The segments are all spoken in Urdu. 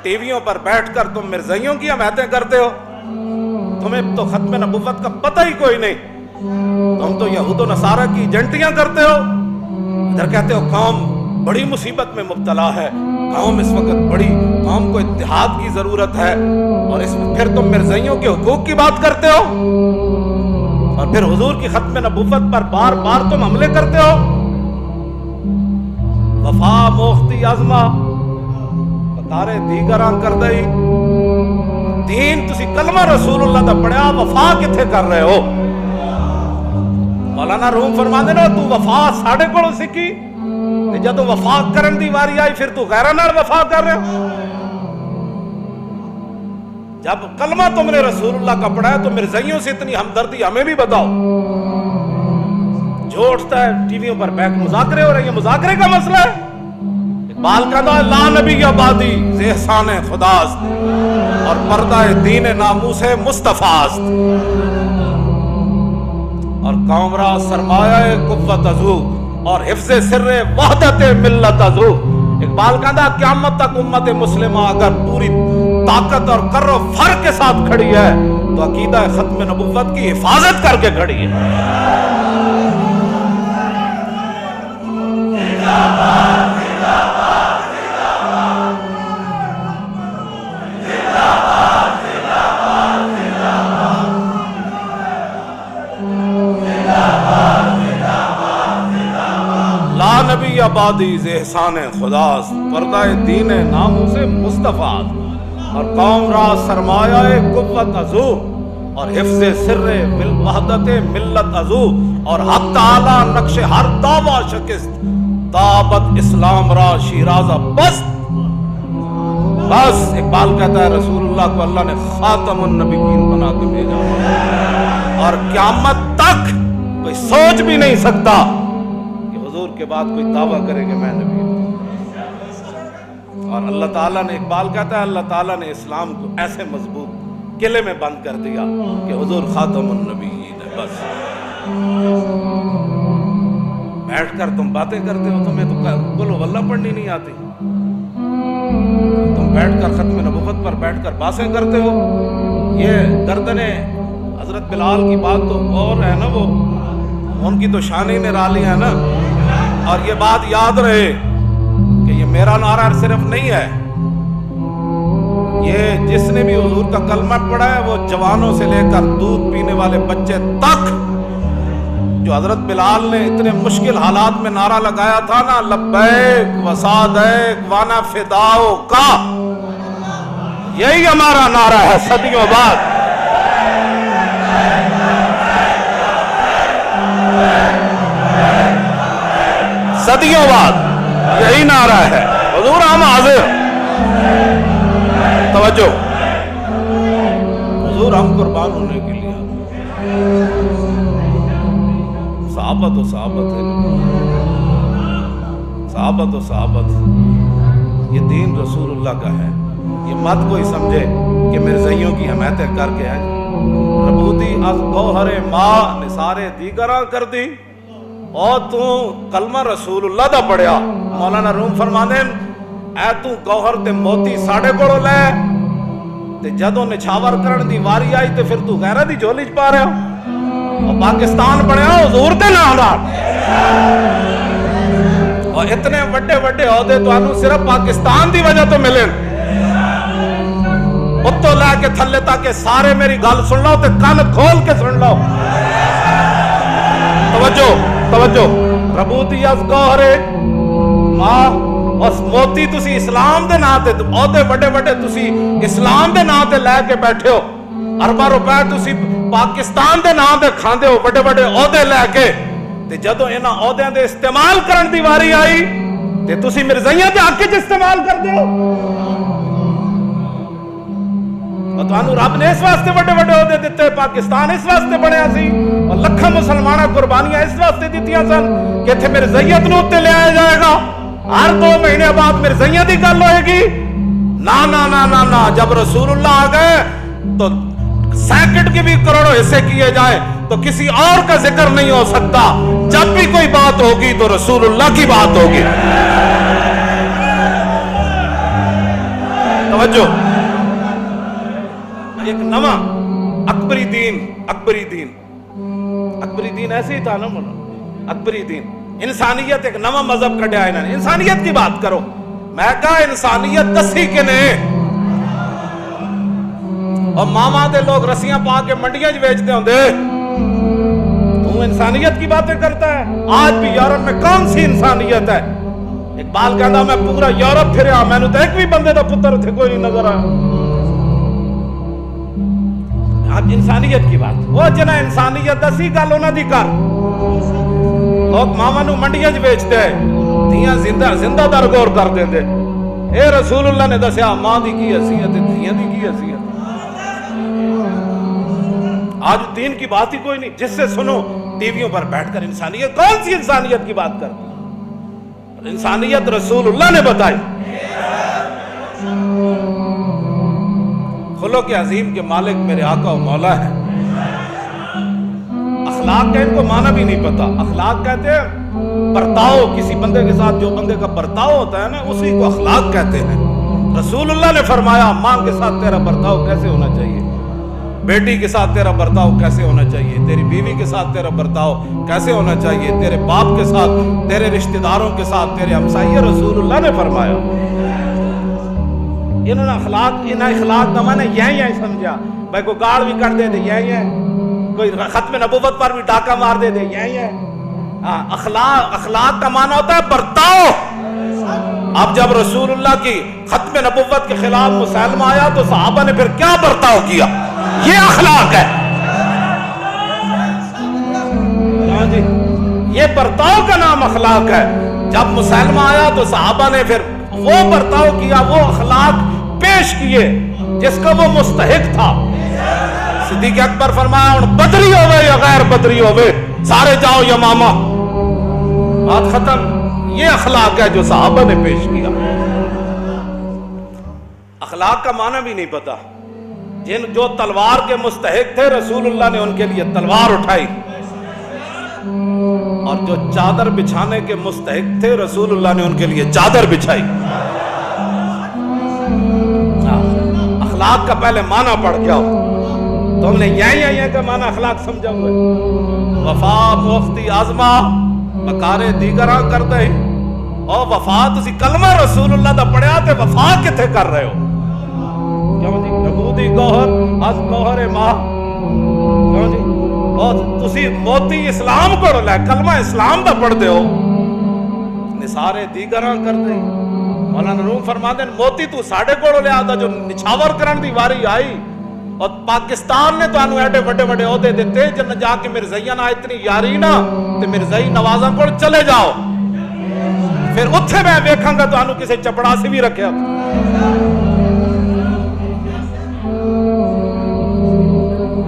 ٹیویوں پر بیٹھ کر تم مرزائیوں کی حمایتیں کرتے ہو، تمہیں تو ختم نبوت کا پتہ ہی کوئی نہیں، تم تو یہود و نصارہ کی ایجنٹیاں کرتے ہو، ادھر کہتے ہو قوم بڑی مصیبت میں مبتلا ہے، قوم اس وقت قوم کو اتحاد کی ضرورت ہے، اور اس میں پھر تم مرزائیوں کے حقوق کی بات کرتے ہو، اور پھر حضور کی ختم نبوت پر بار بار تم حملے کرتے ہو۔ وفا موختی عظمہ بتارے دیگراں کر دئی، دین تسی کلمہ رسول اللہ دا پڑھیا، وفا کتھے کر رہے ہو؟ مولانا روم فرماندے نا تو وفا ساڑھے کولوں سکھی تے جدوں وفا کرن دی واری آئی پھر تو غیراں نال وفا کر رہے ہو۔ جب کلمہ تم نے رسول اللہ کا پڑھا ہے تو مرزائیوں سے اتنی ہمدردی ہمیں بھی بتاؤ۔ جو اٹھتا ہے ٹی ویوں پر بیٹھ مذاکرے ہو رہے ہیں، مذاکرے کا مسئلہ ہے۔ اقبال کہتا ہے لا نبی آبادی ز احسان خداست، اور پردہ دین ناموس مصطفیٰ است، اور قوم را سرمایہ قوت ازو، اور حفظ سر وحدت ملت ازو۔ اقبال کہتا ہے قیامت تک امت مسلمہ اگر پوری طاقت اور کر و فر کے ساتھ کھڑی ہے تو عقیدہ ختم نبوت کی حفاظت کر کے کھڑی ہے۔ لا نبی آبادی ز احسان خداست، پردہ دین ناموس مصطفیٰ، اور قوم را سرمایہ قوت ازو، اور حفظ سر وحدت ملت ازو، اور حق تعالی نقش ہر دعویٰ شکست، تابت اسلام را شیرازہ بست۔ بس اقبال کہتا ہے رسول اللہ کو اللہ نے خاتم النبیین بنا کے بھیجا، اور قیامت تک کوئی سوچ بھی نہیں سکتا کہ حضور کے بعد کوئی دعویٰ کرے کہ میں نبی ہوں۔ اور اللہ تعالیٰ نے، اقبال کہتا ہے اللہ تعالیٰ نے اسلام کو ایسے مضبوط قلعے میں بند کر دیا کہ حضور خاتم النبیین ہے۔ بس بیٹھ کر تم باتیں کرتے ہو، تمہیں تو قل ہو اللہ پڑھنی نہیں آتی، تم بیٹھ کر ختم نبوت پر بیٹھ کر باتیں کرتے ہو۔ یہ گردن حضرت بلال کی بات تو اور ہے نا، وہ ان کی تو شان ہی نرالی ہے نا۔ اور یہ بات یاد رہے کہ یہ میرا نعرہ صرف نہیں ہے، یہ جس نے بھی حضور کا کلمہ پڑھا ہے وہ جوانوں سے لے کر دودھ پینے والے بچے تک، جو حضرت بلال نے اتنے مشکل حالات میں نعرہ لگایا تھا نا، لبیک و سعدیک وانا فداؤ کا، یہی ہمارا نعرہ ہے صدیوں بعد۔ صدیوں بعد یہی نعرہ ہے، حضور ہم حاضر، توجہ، حضور ہم قربان ہونے کے لیے، صحابت و صحابت ہے، صحابت و صحابت، یہ دین رسول اللہ کا ہے۔ یہ مت کوئی سمجھے کہ مرزائیوں کی حمایتیں کر کے ہے، ربوتی از گوہر ماں نثارے دیگراں کر دی، اور تو کلمہ رسول اللہ دا پڑھیا۔ مولانا روم فرماندے اے تو گوہر تے موتی ساڑھے کولوں لے تے جدوں نچھاور کرن دی واری آئی تے پھر تو غیرہ دی جھولی چ پا رہے ہو، اور پاکستان بنیا حضور دے نام نال، اور اتنے وڈے وڈے عہدے تانوں صرف پاکستان دی وجہ تو ملے، اتوں لے کے تھلے تک سارے میری گل سن لو تے کان کھول کے سن لو۔ توجہ توجہ، ربوتی از گوہر ماں، اس موتی تسی اسلام دے نام تے عہدے بڑے بڑے تسی اسلام دے نام تے لے کے بیٹھے ہو، ارباں روپے تسی پاکستان دے نام تے کھاندے ہو بڑے بڑے عہدے لے کے، تے جدوں انہاں عہدیاں دے استعمال کرن دی واری آئی تے تسی مرزائیاں دے حق وچ استعمال کردے ہو۔ اور تانوں رب نے اس واسطے بڑے بڑے عہدے دیتے، پاکستان اس واسطے بنیا سی، اور لکھاں مسلماناں قربانیاں اس واسطے دتیاں سن کہ اتنے مرزائیت نوں تے لے آیا جائے گا، ہر 2 مہینے بعد مرزائیاں دی گل ہوئے گی۔ نا نا نا نا نا، جب رسول اللہ آ گئے تو سیکنڈ کے بھی کروڑوں حصے کیے جائیں تو کسی اور کا ذکر نہیں ہو سکتا، جب بھی کوئی بات ہوگی تو رسول اللہ کی بات ہوگی۔ توجہ، ایک نواں اکبری دین، اکبری دین، اکبری دین ایسے ہی تھا نا مولانا، اکبری دین، انسانیت ایک نواں مذہب کڈیا انہوں نے، انسانیت کی بات کرو، میں کہا انسانیت دسی کے نے، اور ماما دے لوگ رسیاں پا کے منڈیاں جو بیچتے ہوں دے، تو انسانیت کی باتیں کرتا ہے؟ آج بھی یورپ میں کون سی انسانیت ہے؟ اقبال کہتا میں پورا یورپ پھریا، میں نے تو ایک بھی بندے دا پتر تھے کوئی نہیں نظر آیا۔ اب انسانیت کی بات، وہ جنہ انسانیت دسی گل انہاں دی کر، لوگ ماما نو منڈیاں جو بیچتے ہیں، دھیاں زندہ در غور کر دیں دے، اے رسول اللہ نے دسیا ماں دی کی حیثیت ہے، دھیاں دی کی حیثیت۔ آج دین کی بات ہی کوئی نہیں، جس سے سنو ٹی ویوں پر بیٹھ کر انسانیت، کون سی انسانیت کی بات کر؟ انسانیت رسول اللہ نے بتائی۔ خلق عظیم کے مالک میرے آقا و مولا ہے۔ اخلاق کا ان کو معنی بھی نہیں پتا۔ اخلاق کہتے ہیں برتاؤ، کسی بندے کے ساتھ جو بندے کا برتاؤ ہوتا ہے نا، اسی کو اخلاق کہتے ہیں۔ رسول اللہ نے فرمایا ماں کے ساتھ تیرا برتاؤ کیسے ہونا چاہیے، بیٹی کے ساتھ تیرا برتاؤ کیسے ہونا چاہیے، تیری بیوی کے ساتھ تیرا برتاؤ کیسے ہونا چاہیے، تیرے باپ کے ساتھ، تیرے رشتہ داروں کے ساتھ، تیرے ہمسائے، رسول اللہ نے فرمایا۔ انہوں نے اخلاق کا معنی یہی سمجھا، بھائی کوئی گاڑ بھی کر دے دے یہی ہے، کوئی ختم نبوت پر بھی ڈاکہ مار دے دے یہی ہے۔ اخلاق کا معنی ہوتا ہے برتاؤ۔ اب جب رسول اللہ کی ختم نبوت کے خلاف مسلمہ آیا تو صحابہ نے پھر کیا برتاؤ کیا؟ یہ اخلاق ہے۔ جی یہ برتاؤ کا نام اخلاق ہے۔ جب مسلمہ آیا تو صحابہ نے پھر وہ برتاؤ کیا، وہ اخلاق پیش کیے جس کا وہ مستحق تھا۔ صدیق اکبر فرمایا ان بدری ہوئے یا غیر بدری ہوئے سارے جاؤ یا ماما، بات ختم۔ یہ اخلاق ہے جو صحابہ نے پیش کیا۔ اخلاق کا معنی بھی نہیں پتا۔ جو تلوار کے مستحق تھے رسول اللہ نے ان کے لیے تلوار اٹھائی، اور جو چادر بچھانے کے مستحق تھے رسول اللہ نے ان کے لیے چادر بچھائی۔ اخلاق کا پہلے معنی پڑھ کے آؤ، تم نے یہی کا معنی اخلاق سمجھا ہوئے۔ وفا مفتی آزما بکارے دیگراں کر دے، اور وفا تسی کلمہ رسول اللہ دا پڑھیا تے وفا کتے کر رہے ہو؟ کیوں جی نبودی گوہر از گوہر ماں، کیوں جی اور تسی موتی اسلام کو لے کلمہ اسلام دا پڑھ دے ہو، نثارے دیگراں کر دے۔ مولانا روم فرماتے ہیں موتی تو ساڑھے کوڑو لے آتا جو نچھاور کرن دی واری آئی، اور پاکستان نے تو انہوں ایڈے بڑے بڑے عہدے دیتے جن جا کے مرزائیاں نہ اتنی یاری نہ تے مرزائی نوازاں کو چلے جاؤ، پھر اتھے میں ویکھاں گا تو انہوں کسے چپڑا سے بھی رکھے۔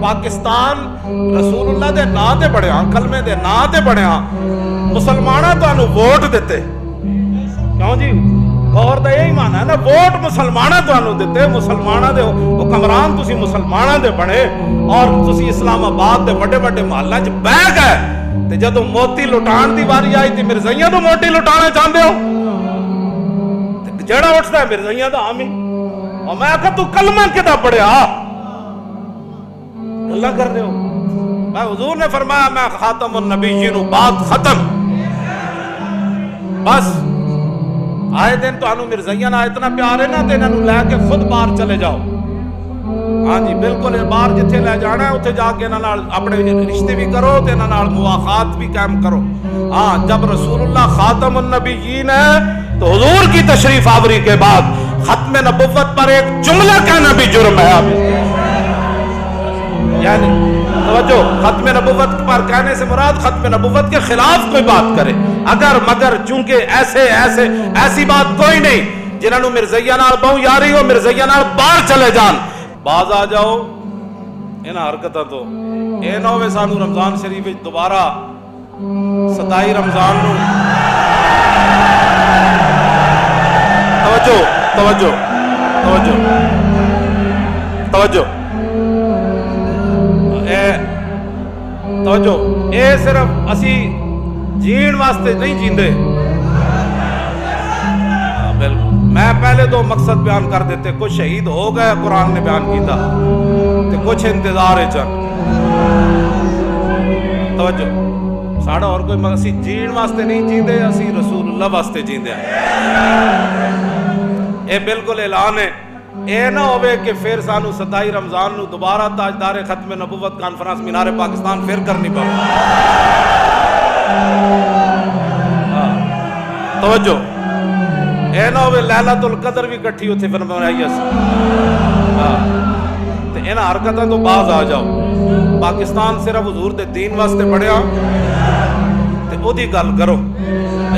پاکستان رسول اللہ دے نا دے بڑے ہاں، کلمے دے نا دے بڑے ہاں، مسلمانہ تو انہوں ووٹ دیتے، کیوں جی غور دا یہی معنی ہے نا، ووٹ مسلمانہ تو انہوں دیتے، مسلمانہ دے حکمران تسی مسلمانہ دے بڑے، اور تسی اسلام آباد دے بڑے بڑے محلہ چ بہ گئے تے جدوں موتی لٹان دی واری آئی تے مرزائیاں تو موتی لٹانا چاہندے ہو، جڑا اٹھتا ہے مرزائیاں دا آمی، اور میں کہا تو کلمہ کدا پڑھیا اللہ کر رہے ہو؟ میں حضور نے فرمایا میں خاتم النبیین بات ختم، بس آئے دن تو انہوں مرزائیاں اتنا پیار ہے نا تے انہوں لے کے خود باہر چلے جاؤ۔ ہاں جی بالکل باہر جتھے لے جانا ہے اتھے جا کے انہوں اپنے رشتے بھی کرو تے انہوں مواخات بھی قائم کرو۔ ہاں جب رسول اللہ خاتم النبیین ہے تو حضور کی تشریف آوری کے بعد ختم نبوت پر ایک جملہ کہنا بھی جرم ہے۔ یعنی توجہ، ختم نبوت پر کہنے سے مراد ختم نبوت کے خلاف کوئی بات کرے، اگر مگر چونکہ ایسی بات کوئی نہیں جنہوں مرزائیاں نال بہو یاری ہو مرزائیاں نال باہر چلے جان، باز آ جاؤ انہاں حرکتاں تو۔ اے نہ ہوئے سانو رمضان شریف دوبارہ 27 رمضان نو توجہ توجہ توجہ توجہ توجہ، اے صرف اسی جین واسطے نہیں جیندے، بالکل میں پہلے دو مقصد بیان کر دیتے، کچھ شہید ہو گئے قرآن نے بیان کیتا تے کچھ انتظار چن توجہ ساڑا اور کوئی اسی جین واسطے نہیں جیندے، اسی رسول اللہ واسطے جیندے ہیں۔ اے بالکل اعلان ہے، اے نہ ہوئے کہ پھر سانو 27 رمضان نو دوبارہ تاجدار ختم نبوت کانفرنس مینار پاکستان پھر کرنی پاؤ۔ توجہ اے نہ ہوئے لیلۃ القدر بھی کٹھی ہوتے پھر منائی اس تے انہاں حرکتاں تو باز آ جاؤ۔ پاکستان صرف حضور دے دین واسطے بڑھیا تے او دی گل کرو،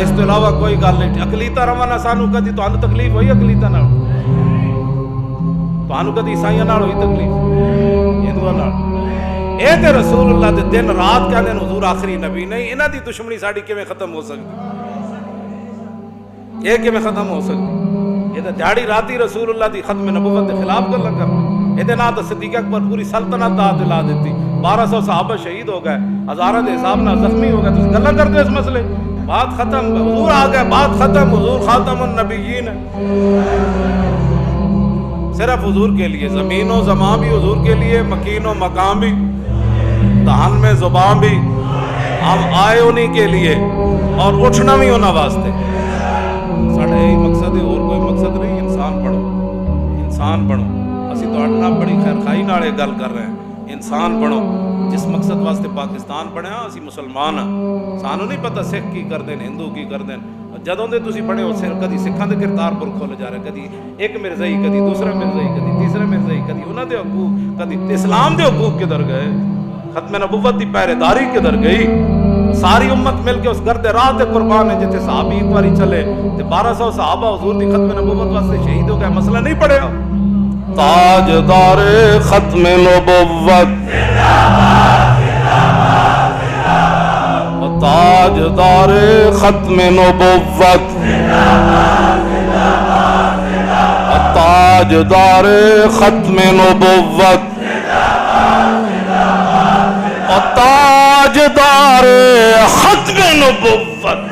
اس تو علاوہ کوئی گل نہیں۔ اقلیتاں روانا سانو کدی تانوں تکلیف ہوئی اقلیتاں نال؟ تانوں کدی عیسائیاں نال ہوئی تکلیف؟ ہندوؤں نال؟ اے تے رسول اللہ دے دن رات کہندے حضور آخری نبی نہیں، انہاں دی دشمنی ساڈی کیویں ختم ہو سکتی؟ یہ کیویں ختم ہو سکتی؟ یہ تے دیہڑی راتی رسول اللہ دی ختم نبوت دے خلاف گل کر یہ نہ تو صدیق اکبر پوری سلطنت دا دلا دیتی، 1200 صحابہ شہید ہو گئے، ہزاراں دے حساب نال زخمی ہو گئے، تسی گلاں کردے اس مسئلے؟ بات ختم، حضور آ گئے، بات ختم، حضور خاتم النبیین ہے۔ صرف حضور کے لیے، زمین و زمان بھی حضور کے لیے، مکین و مقام بھی، دہن میں زبان بھی، ہم آئے انہی کے لیے اور اٹھنا بھی انہاں واسطے۔ ساڑھا یہی مقصد ہے، اور کوئی مقصد نہیں۔ انسان بنو، انسان بنو۔ اسی تو اٹھنا بڑی خیرخائی نال گل کر رہے ہیں، انسان بنو۔ جس مقصد واسطے پاکستان بنیا اسی مسلمان ہاں، سانو نہیں پتہ سکھ کی کردے ہیں، ہندو کی کردے ہیں۔ جدوں دے تسی پڑھے ہو صرف کدی سکھاں دے کرتارپور کھول جا رہے، کدی ایک مرزائی، کدی دوسرا مرزائی، کدی تیسرا مرزائی، کدی انہاں دے حقوق، کدی اسلام دے حقوق کدھر گئے، ختم نبوت دی پہرے داری کدھر گئی؟ ساری امت مل کے اس گرد راہ تے قربان ہے جتے صحابی ایک باری چلے تے 1200 صحابہ حضور دی ختم نبوت واسطے شہید ہو گئے، مسئلہ نہیں پڑھیا؟ تاجدار ختم نبوت، تاجدار ختم نبوت، تاجدار ختم نبوت، تاجدار ختم نبوت۔